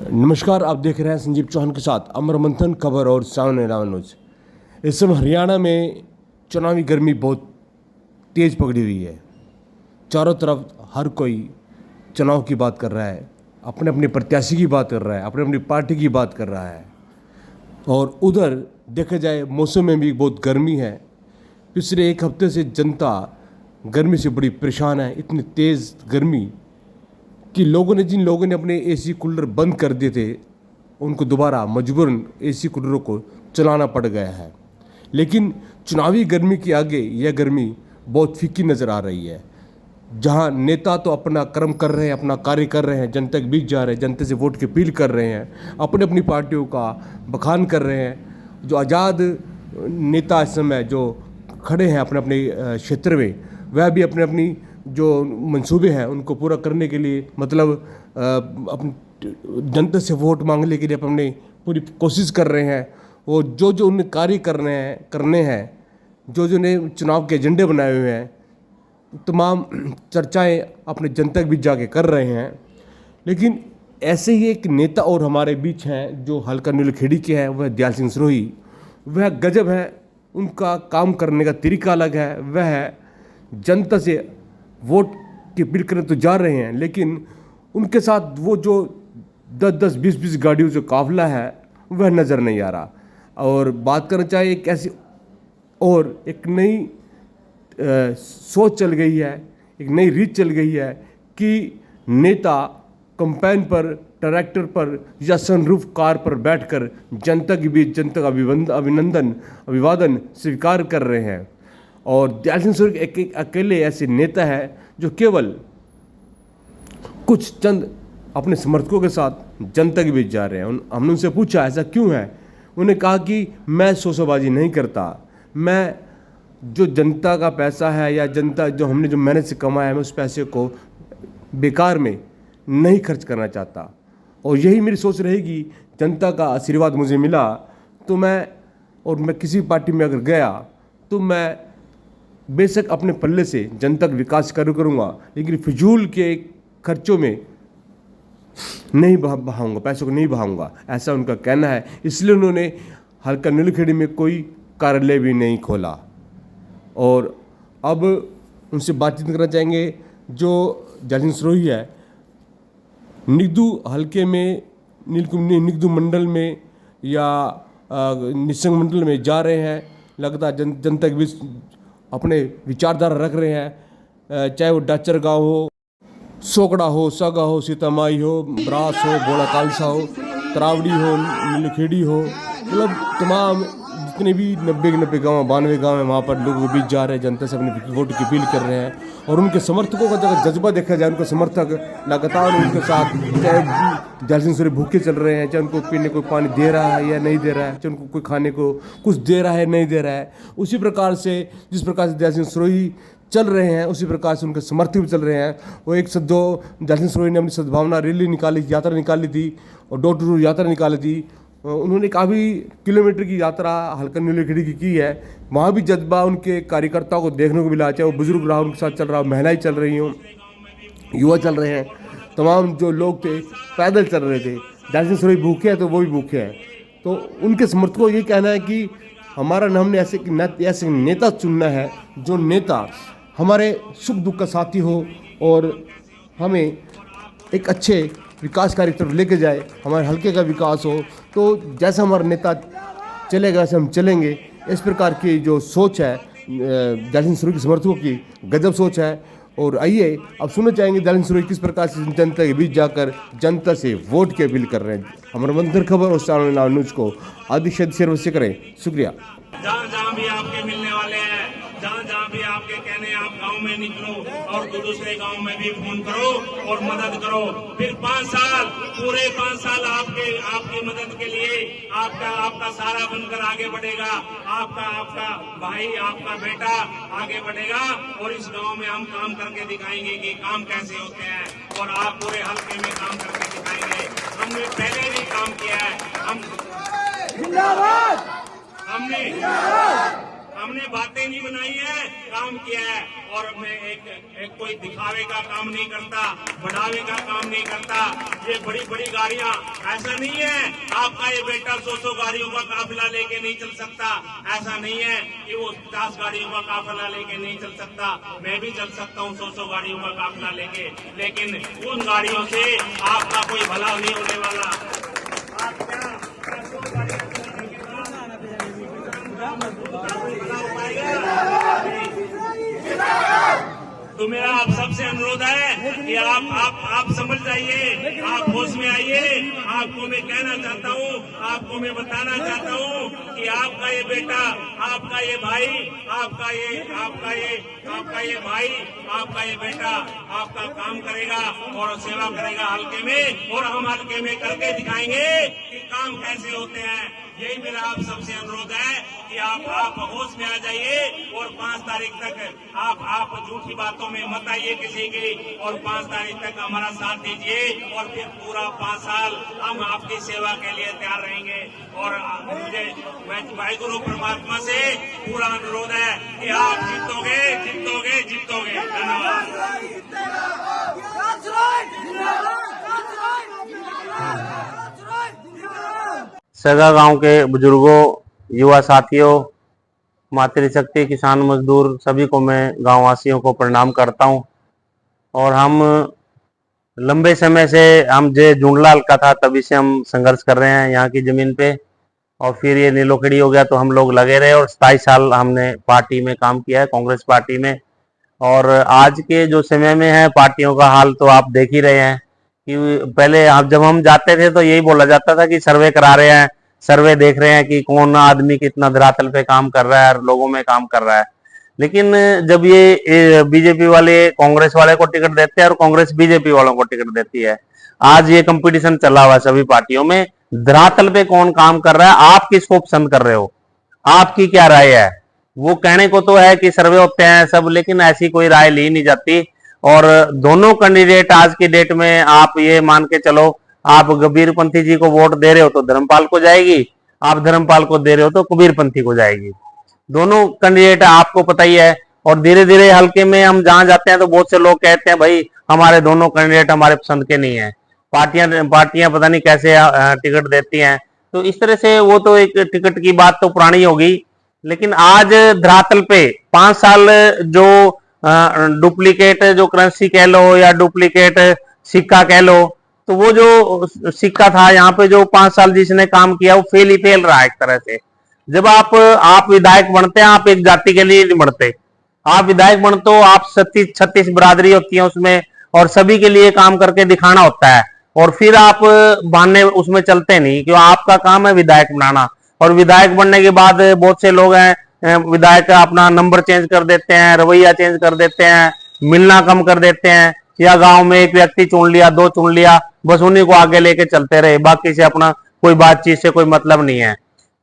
नमस्कार, आप देख रहे हैं संजीव चौहान के साथ अमर मंथन खबर और सावन न्यूज। इस समय हरियाणा में चुनावी गर्मी बहुत तेज़ पकड़ी हुई है। चारों तरफ हर कोई चुनाव की बात कर रहा है, अपने अपने प्रत्याशी की बात कर रहा है, अपनी अपनी पार्टी की बात कर रहा है। और उधर देखा जाए मौसम में भी बहुत गर्मी है। पिछले एक हफ्ते से जनता गर्मी से बड़ी परेशान है। इतनी तेज़ गर्मी कि जिन लोगों ने अपने एसी कूलर बंद कर दिए थे, उनको दोबारा मजबूरन एसी कूलरों को चलाना पड़ गया है। लेकिन चुनावी गर्मी के आगे यह गर्मी बहुत फीकी नज़र आ रही है। जहां नेता तो अपना कर्म कर रहे हैं, अपना कार्य कर रहे हैं, जनता के बीच जा रहे हैं, जनता से वोट की अपील कर रहे हैं, अपनी अपनी पार्टियों का बखान कर रहे हैं। जो आज़ाद नेता इस समय जो खड़े हैं अपने अपने क्षेत्र में, वह भी अपने अपनी जो मंसूबे हैं उनको पूरा करने के लिए अपनी जनता से वोट मांगने के लिए अपनी पूरी कोशिश कर रहे हैं। और जो उन्हें कार्य करने हैं, जो उन्हें चुनाव के एजेंडे बनाए हुए हैं, तमाम चर्चाएं अपने जनता के बीच जाके कर रहे हैं। लेकिन ऐसे ही एक नेता और हमारे बीच हैं जो हल्का नीलखेड़ी के हैं, वह दयाल सिंह सरोही। वह गजब है, उनका काम करने का तरीका अलग है। वह जनता से वोट की अपील करने तो जा रहे हैं, लेकिन उनके साथ वो जो 10-10, 20-20 गाड़ियों जो काफिला है वह नज़र नहीं आ रहा। और बात करना चाहिए एक ऐसी और एक नई सोच चल गई है, एक नई रीत चल गई है कि नेता कंपेन पर, ट्रैक्टर पर या सनरूफ कार पर बैठकर जनता के बीच जनता का अभिवादन स्वीकार कर रहे हैं। और दयाल सिंह सरोही एक अकेले ऐसे नेता है जो केवल कुछ चंद अपने समर्थकों के साथ जनता के बीच जा रहे हैं। हमने उनसे पूछा ऐसा क्यों है। उन्हें कहा कि मैं शोशाबाजी नहीं करता, मैं जो जनता का पैसा है या जनता जो हमने जो मेहनत से कमाया है, मैं उस पैसे को बेकार में नहीं खर्च करना चाहता। और यही मेरी सोच रहेगी। जनता का आशीर्वाद मुझे मिला तो मैं किसी पार्टी में अगर गया तो मैं बेशक अपने पल्ले से जनता का विकास करूँगा, लेकिन फिजूल के खर्चों में नहीं बहाऊंगा, पैसों को नहीं बहाऊंगा, ऐसा उनका कहना है। इसलिए उन्होंने हल्का नीलखेड़ी में कोई कार्यालय भी नहीं खोला। और अब उनसे बातचीत करना चाहेंगे जो दयाल सिंह सरोही है। निगदू हल्के में निगदू मंडल में या निसंग मंडल में जा रहे हैं, लगातार जनता के बीच अपने विचारधारा रख रहे हैं। चाहे वो डाचर गाँव हो, सोकड़ा हो, सागा हो, सीतामाई हो, ब्रास हो, बोला कालसा हो, तरावड़ी हो, नीलखेड़ी हो, मतलब तमाम जितने भी 90 गाँव, 92 गाँव हैं, वहाँ पर लोगों के बीच जा रहे हैं, जनता से अपने वोट की अपील कर रहे हैं। और उनके समर्थकों का जब जज्बा देखा जाए, उनके समर्थक लगातार उनके साथ, चाहे दयाल सिंह सरोही भूखे चल रहे हैं, चाहे उनको पीने को पानी दे रहा है या नहीं दे रहा है, चाहे उनको कोई खाने को कुछ दे रहा है नहीं दे रहा है, उसी प्रकार से जिस प्रकार से दयाल सिंह सरोही चल रहे हैं, उसी प्रकार से उनके समर्थक भी चल रहे हैं। वो जो दयाल सिंह सरोही ने अपनी सद्भावना रैली निकाली, यात्रा निकाली थी और डोर टू डोर यात्रा निकाली थी। उन्होंने काफ़ी किलोमीटर की यात्रा हल्का नीलखेड़ी की है। वहाँ भी जज्बा उनके कार्यकर्ताओं को देखने को मिला, चाहे वो बुजुर्ग रहा उनके साथ चल रहा हो, महिलाएं चल रही हों, युवा चल रहे हैं, तमाम जो लोग थे पैदल चल रहे थे। दयाल सिंह सरोही भूखे हैं तो वो भी भूखे हैं। तो उनके समर्थकों को ये कहना है कि हमारा हमने ऐसे नेता चुनना है जो नेता हमारे सुख दुख का साथी हो और हमें एक अच्छे विकास कार्य की तरफ लेके जाए, हमारे हल्के का विकास हो। तो जैसा हमारा नेता चलेगा वैसे हम चलेंगे। इस प्रकार की जो सोच है दयाल सिंह सरोही के समर्थकों की, गजब सोच है। और आइए अब सुनना चाहेंगे दयाल सिंह सरोही किस प्रकार से जनता के बीच जाकर जनता से वोट की अपील कर रहे हैं। हमारे मंथन खबर और सावन न्यूज को अधिक शेयर अवश्य करें। शुक्रिया। जहाँ भी आपके मिलने वाले हैं, जहाँ भी आपके कहने, आप गांव में निकलो और दूसरे गांव में भी फोन करो और मदद करो। फिर 5 साल, पूरे 5 साल आपकी मदद के लिए आपका सारा बनकर आगे बढ़ेगा। आपका भाई, आपका बेटा आगे बढ़ेगा और इस गांव में हम काम करके दिखाएंगे कि काम कैसे होते हैं। और आप पूरे हल्के में काम करके दिखाएंगे। हमने पहले भी काम किया है। हमने बातें नहीं बनाई है। काम किया है। और मैं एक कोई दिखावे का काम नहीं करता, बढ़ावे का काम नहीं करता। ये बड़ी बड़ी गाड़ियां, ऐसा नहीं है आपका ये बेटा 100 गाड़ियों का काफिला लेके नहीं चल सकता। ऐसा नहीं है कि वो 50 गाड़ियों का काफिला लेके नहीं चल सकता। मैं भी चल सकता हूँ 100 गाड़ियों का काफिला लेके, लेकिन उन गाड़ियों से आपका कोई भला नहीं होने वाला। आप क्या 100 गाड़ियां चलाने के बाद भला हो पाएगा? तो मेरा आप सबसे अनुरोध है कि आप समझ जाइए, आप होश में आइए। आपको मैं कहना चाहता हूँ, आपको मैं बताना चाहता हूँ कि आपका ये बेटा, आपका ये भाई, आपका ये बेटा आपका काम करेगा और सेवा करेगा हल्के में, और हम हल्के में करके दिखाएंगे कि काम कैसे होते हैं। यही मेरा आप सबसे अनुरोध है कि आप होश में आ जाइए और 5 तारीख तक आप झूठी बातों में मत आइए किसी की, और 5 तारीख तक हमारा साथ दीजिए, और फिर पूरा 5 साल हम आपकी सेवा के लिए तैयार रहेंगे। और मुझे वाहिगुरु परमात्मा से पूरा अनुरोध है कि आप जीतोगे, जीतोगे, जीतोगे। धन्यवाद। सगा गांव के बुजुर्गों, युवा साथियों, मातृशक्ति, किसान मजदूर, सभी को मैं गांव वासियों को प्रणाम करता हूं। और हम लंबे समय से, हम जे जुंडलाल का था तभी से हम संघर्ष कर रहे हैं यहाँ की जमीन पे, और फिर ये नीलोखड़ी हो गया तो हम लोग लगे रहे, और 27 साल हमने पार्टी में काम किया है, कांग्रेस पार्टी में। और आज के जो समय में है पार्टियों का हाल तो आप देख ही रहे हैं कि पहले आप जब हम जाते थे तो यही बोला जाता था कि सर्वे करा रहे हैं, सर्वे देख रहे हैं कि कौन आदमी कितना धरातल पे काम कर रहा है और लोगों में काम कर रहा है। लेकिन जब ये बीजेपी वाले कांग्रेस वाले को टिकट देते हैं और कांग्रेस बीजेपी वालों को टिकट देती है, आज ये कंपटीशन चला हुआ है सभी पार्टियों में, धरातल पे कौन काम कर रहा है, आप किसको पसंद कर रहे हो, आपकी क्या राय है। वो कहने को तो है कि सर्वे होते हैं सब, लेकिन ऐसी कोई राय ली नहीं जाती। और दोनों कैंडिडेट आज की डेट में, आप ये मान के चलो, आप कबीरपंथी जी को वोट दे रहे हो तो धर्मपाल को जाएगी, आप धर्मपाल को दे रहे हो तो कबीरपंथी को जाएगी। दोनों कैंडिडेट आपको पता ही है। और धीरे धीरे हल्के में हम जहां जाते हैं तो बहुत से लोग कहते हैं भाई हमारे दोनों कैंडिडेट हमारे पसंद के नहीं है, पार्टियां पता नहीं कैसे टिकट देती हैं। तो इस तरह से वो तो एक टिकट की बात तो पुरानी हो गई। लेकिन आज धरातल पे 5 साल जो डुप्लीकेट जो करेंसी कह लो या डुप्लीकेट सिक्का कह लो, तो वो जो सिक्का था यहाँ पे जो 5 साल जिसने काम किया वो फेल ही फेल रहा है एक तरह से। जब आप विधायक बनते हैं, आप एक जाति के लिए नहीं बनते, आप विधायक बनते हो, आप 36 बिरादरी होती है उसमें, और सभी के लिए काम करके दिखाना होता है। और फिर आप बहाने उसमें चलते नहीं, क्यों आपका काम है विधायक बनाना। और विधायक बनने के बाद बहुत से लोग हैं विधायक अपना नंबर चेंज कर देते हैं, रवैया चेंज कर देते हैं, मिलना कम कर देते हैं, या गांव में एक व्यक्ति चुन लिया, 2 चुन लिया, बस उन्हीं को आगे लेके चलते रहे, बाकी से अपना कोई बातचीत से कोई मतलब नहीं है।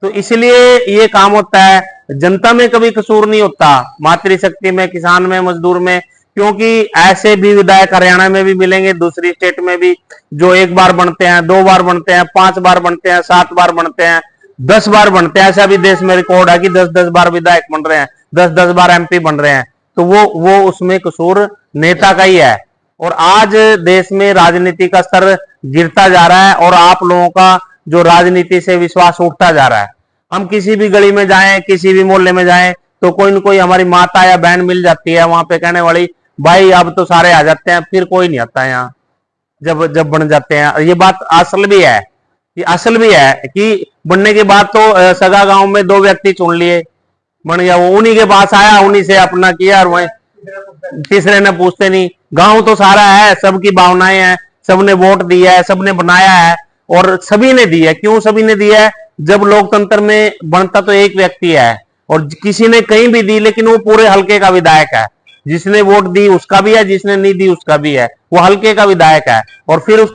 तो इसलिए ये काम होता है, जनता में कभी कसूर नहीं होता, मातृशक्ति में, किसान में, मजदूर में। क्योंकि ऐसे भी विधायक हरियाणा में भी मिलेंगे, दूसरी स्टेट में भी, जो 1 बार बनते हैं, 2 बार बनते हैं, 5 बार बनते हैं, 7 बार बनते हैं, 10 बार बनते हैं। ऐसा भी देश में रिकॉर्ड है कि 10-10 बार विधायक बन रहे हैं, 10-10 बार एमपी बन रहे हैं। तो वो उसमें कसूर नेता का ही है। और आज देश में राजनीति का स्तर गिरता जा रहा है, और आप लोगों का जो राजनीति से विश्वास उठता जा रहा है। हम किसी भी गली में जाएं, किसी भी मोहल्ले में जाएं, तो कोई न कोई हमारी माता या बहन मिल जाती है वहां पे कहने वाली, भाई अब तो सारे आ जाते हैं, फिर कोई नहीं आता यहाँ जब बन जाते हैं। ये बात असल भी है, ये असल भी है कि बनने के बाद तो सगा गांव में 2 व्यक्ति चुन लिए, बन गया, वो उन्हीं के पास आया, उन्हीं से अपना किया, और वही तीसरे ने पूछते नहीं। गांव तो सारा है, सबकी भावनाएं हैं, सबने वोट दिया है, सबने बनाया है, और सभी ने दी है। क्यों सभी ने दिया है? जब लोकतंत्र में बनता तो एक व्यक्ति है, और किसी ने कहीं भी दी, लेकिन वो पूरे हल्के का विधायक है। जिसने वोट दी उसका भी है, जिसने नहीं दी उसका भी है, वो हल्के का विधायक है। और फिर उस